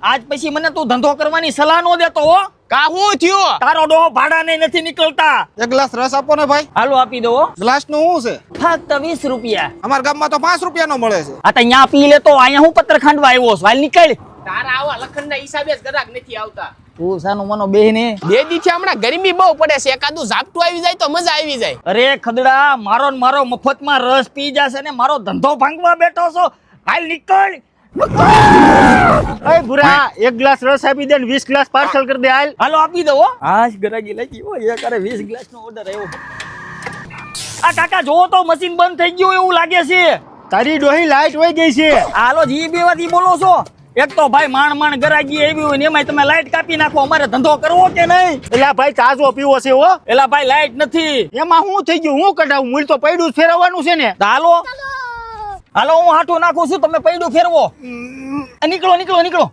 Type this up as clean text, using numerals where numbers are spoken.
આજ પછી મને તું ધંધો કરવાની સલાહ નો દેતો હો. કા હું થયું? તારો ડોહો ભાડાને નથી નીકળતા. એક ગ્લાસ રસ આપો ને ભાઈ. હાલો આપી દો હો. ગ્લાસ નું શું છે? ફક્ત 20 રૂપિયા. અમારા ગામમાં તો 5 રૂપિયાનો મળે છે. આ તો અહીંયા પી લેતો, અહીંયા હું પત્ર ખાંડવા આવ્યો છું. હાલ નીકળ. તારા આવા લખનના હિસાબે જ ગ્રાહક નથી આવતા. તું સાનું મનો બેહને. બે દીથી હમણાં ગરમી બહુ પડે છે, એકાદું ઝાપટું આવી જાય તો મજા આવી જાય. અરે ખદડા, મારો ને મારો મફતમાં રસ પી જશે ને મારો ધંધો ભાંગવા બેઠો છો. હાલ નીકળ. અય ભુરા, એક ગ્લાસ રસ આપી દે ને 20 ગ્લાસ પાર્સલ કરી દે. હાલ હાલો આપી દો હો. હાશ ગરાગી લાગી હોય એક અરે 20 ગ્લાસ નો ઓર્ડર આવ્યો. આ કાકા જોવો તો મશીન બંધ થઈ ગયું એવું લાગે છે. તારી ડોહી લાઈટ વહી ગઈ છે. હાલો જી બેવાથી બોલો છો. એક તો ભાઈ માંડ ગરાગી આવી હોય ને એમાંય તમે લાઈટ કાપી નાખો. અમારે ધંધો કરવો કે નહીં? એલા ભાઈ તાજો પીવો છે હો. એલા ભાઈ લાઈટ નથી. એમાં શું થઈ ગયું? હું કઢાવું? મૂળ તો પૈડું જ ફેરવવાનું છે ને. તો હાલો હાલો હું હાથું નાખું છું, તમે પૈડું ફેરવો. નીકળો નીકળો નીકળો.